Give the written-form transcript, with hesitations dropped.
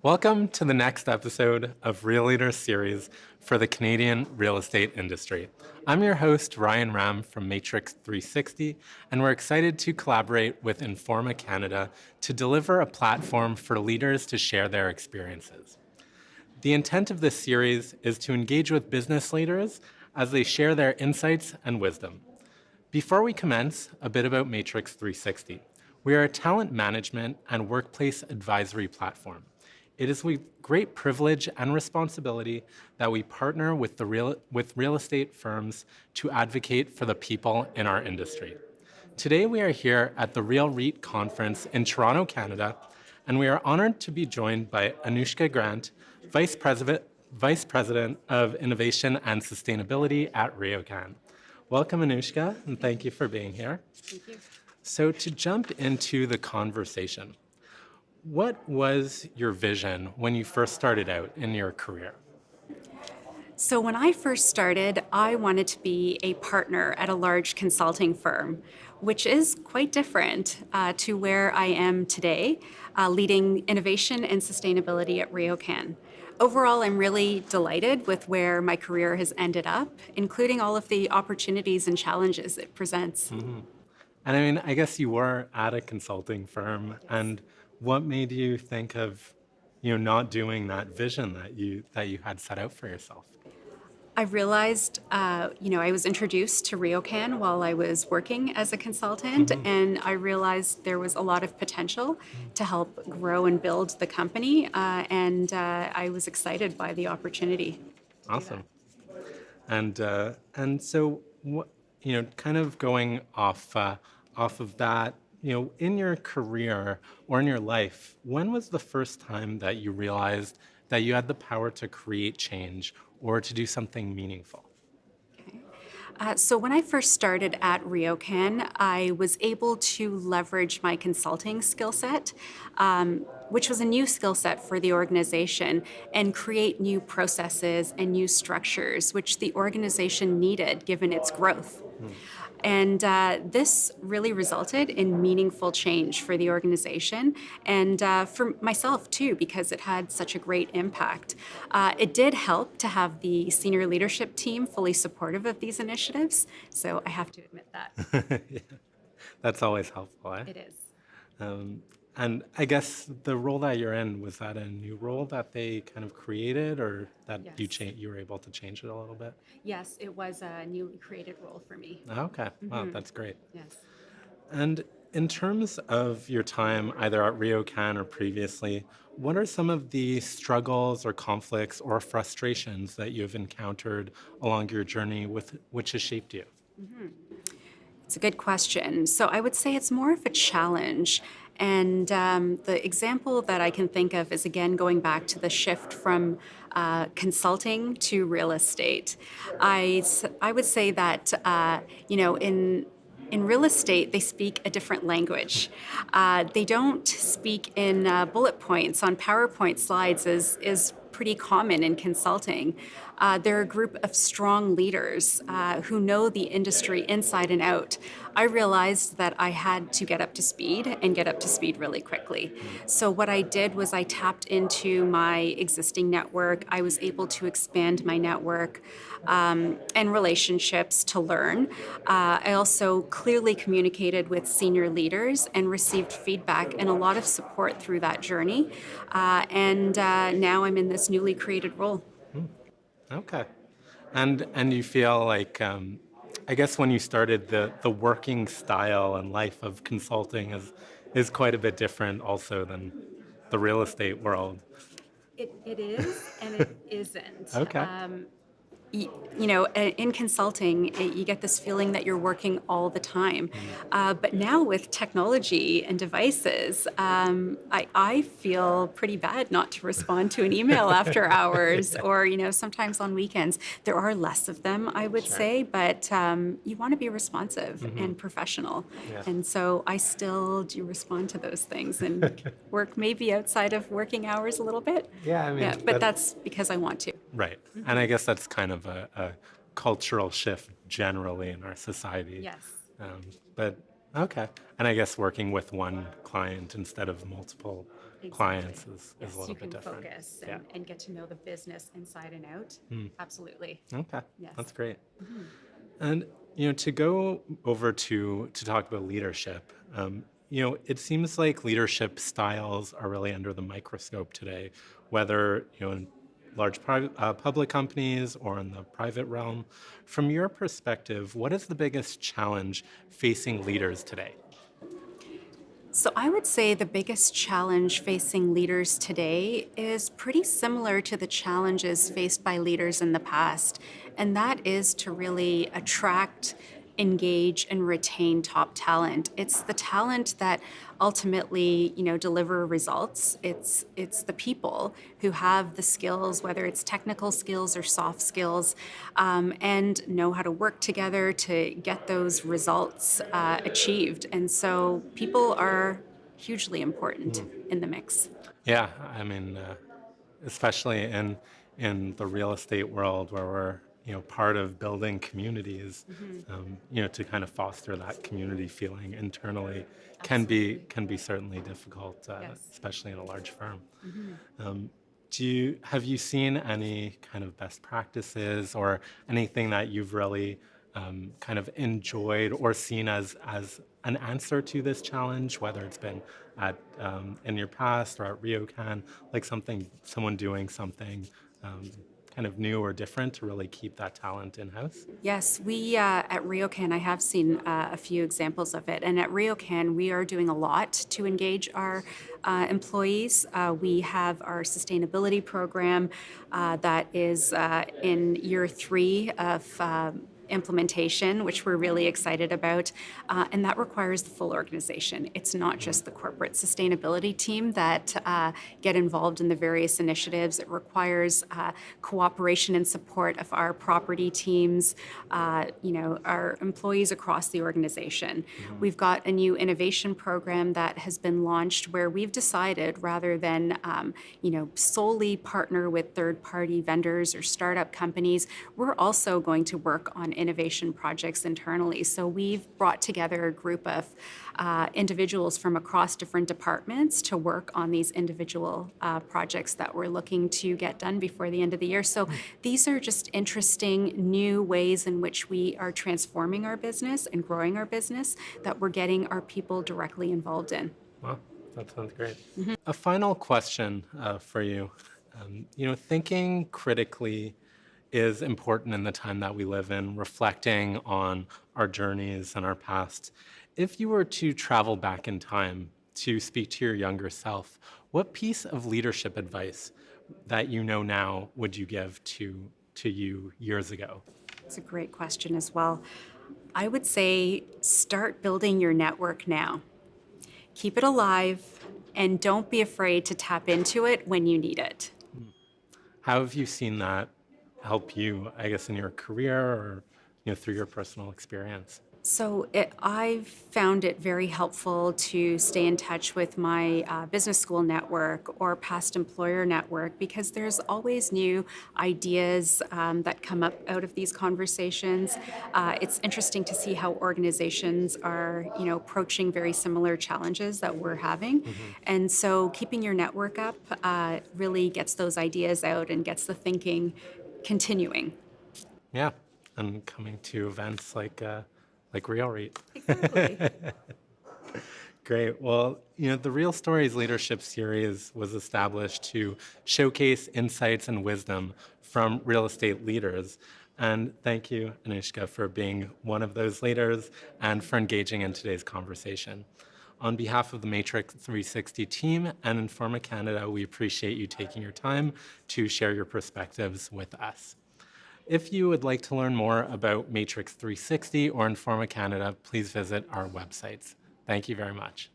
Welcome to the next episode of RealLeader series for the Canadian real estate industry. I'm your host, Ryan Ram from Matrix360, and we're excited to collaborate with Informa Canada to deliver a platform for leaders to share their experiences. The intent of this series is to engage with business leaders as they share their insights and wisdom. Before we commence, a bit about Matrix360. We are a talent management and workplace advisory platform. It is with great privilege and responsibility that we partner with real estate firms to advocate for the people in our industry. Today we are here at the Real REIT conference in Toronto, Canada, and we are honored to be joined by Anushka Grant, Vice President of Innovation and Sustainability at RioCan. Welcome, Anushka, and thank you for being here. Thank you. So to jump into the conversation, what was your vision when you first started out in your career? So when I first started, I wanted to be a partner at a large consulting firm, which is quite different to where I am today, leading innovation and sustainability at RioCan. Overall, I'm really delighted with where my career has ended up, including all of the opportunities and challenges it presents. And I mean, I guess you were at a consulting firm, and what made you think of, not doing that vision that you had set out for yourself? I realized, I was introduced to RioCan while I was working as a consultant, and I realized there was a lot of potential to help grow and build the company, and I was excited by the opportunity. Awesome. And so, what, kind of going off of that, in your career or in your life, when was the first time that you realized that you had the power to create change or to do something meaningful? So when I first started at RioCan, I was able to leverage my consulting skill set, which was a new skill set for the organization, and create new processes and new structures, which the organization needed given its growth. And this really resulted in meaningful change for the organization and for myself too, because it had such a great impact. It did help to have the senior leadership team fully supportive of these initiatives, so I have to admit that. Yeah, that's always helpful, eh? It is. And I guess the role that you're in, was that a new role that they kind of created, or that Yes. you were able to change it a little bit? Yes, it was a newly created role for me. Okay, wow, that's great. Yes. And in terms of your time either at RioCan or previously, what are some of the struggles or conflicts or frustrations that you've encountered along your journey with which has shaped you? It's a good question. So I would say it's more of a challenge. And the example that I can think of is, again, going back to the shift from consulting to real estate. I would say that, in real estate, they speak a different language. They don't speak in bullet points on PowerPoint slides as is pretty common in consulting. They're a group of strong leaders who know the industry inside and out. I realized that I had to get up to speed and get up to speed really quickly. So what I did was I tapped into my existing network. I was able to expand my network and relationships to learn. I also clearly communicated with senior leaders and received feedback and a lot of support through that journey. And now I'm in this newly created role. Okay. And you feel like, I guess when you started, the working style and life of consulting is quite a bit different also than the real estate world. It is and it isn't. Okay. In consulting, you get this feeling that you're working all the time. But now with technology and devices, I feel pretty bad not to respond to an email after hours or, sometimes on weekends. There are less of them, I would say, but you want to be responsive and professional. Yeah. And so I still do respond to those things and work maybe outside of working hours a little bit. Yeah, I mean, Yeah, but that's because I want to. right. And I guess that's kind of a cultural shift generally in our society. Yes. But Okay. And I guess working with one client instead of multiple Exactly. clients is a Yes, little you bit can different. focus Yeah. and get to know the business inside and out. Absolutely. Okay. Yes. That's great. And to go over to talk about leadership, it seems like leadership styles are really under the microscope today, whether in large public companies or in the private realm. From your perspective, what is the biggest challenge facing leaders today? So I would say the biggest challenge facing leaders today is pretty similar to the challenges faced by leaders in the past, and that is to really attract, engage, and retain top talent. It's the talent that ultimately, deliver results. It's the people who have the skills, whether it's technical skills or soft skills, and know how to work together to get those results achieved. And so people are hugely important in the mix. Yeah, I mean, especially in the real estate world where we're part of building communities, to kind of foster that community feeling internally Absolutely. can be certainly difficult, Yes. especially in a large firm. Um, have you seen any kind of best practices or anything that you've really kind of enjoyed or seen as an answer to this challenge, whether it's been at in your past or at RioCan, like someone doing something um, kind of new or different to really keep that talent in house? Yes, we at RioCan, I have seen a few examples of it. And at RioCan, we are doing a lot to engage our employees. We have our sustainability program that is in year 3 of implementation, which we're really excited about. And that requires the full organization. It's not just the corporate sustainability team that get involved in the various initiatives. It requires cooperation and support of our property teams, our employees across the organization. We've got a new innovation program that has been launched where we've decided rather than, solely partner with third-party vendors or startup companies, we're also going to work on innovation projects internally. So we've brought together a group of individuals from across different departments to work on these individual projects that we're looking to get done before the end of the year. So these are just interesting new ways in which we are transforming our business and growing our business that we're getting our people directly involved in. Well, that sounds great. A final question for you. Thinking critically is important in the time that we live in, reflecting on our journeys and our past. If you were to travel back in time to speak to your younger self, what piece of leadership advice that you know now would you give to you years ago? It's a great question as well. I would say start building your network now. Keep it alive and don't be afraid to tap into it when you need it. How have you seen that help you, I guess, in your career or through your personal experience? So I've found it very helpful to stay in touch with my business school network or past employer network because there's always new ideas that come up out of these conversations. It's interesting to see how organizations are, approaching very similar challenges that we're having, and so keeping your network up really gets those ideas out and gets the thinking continuing. Yeah, and coming to events like Real Read. Exactly. Great. Well, the Real Stories Leadership Series was established to showcase insights and wisdom from real estate leaders. And thank you, Anushka, for being one of those leaders and for engaging in today's conversation. On behalf of the Matrix360 team and Informa Canada, we appreciate you taking your time to share your perspectives with us. If you would like to learn more about Matrix 360 or Informa Canada, please visit our websites. Thank you very much.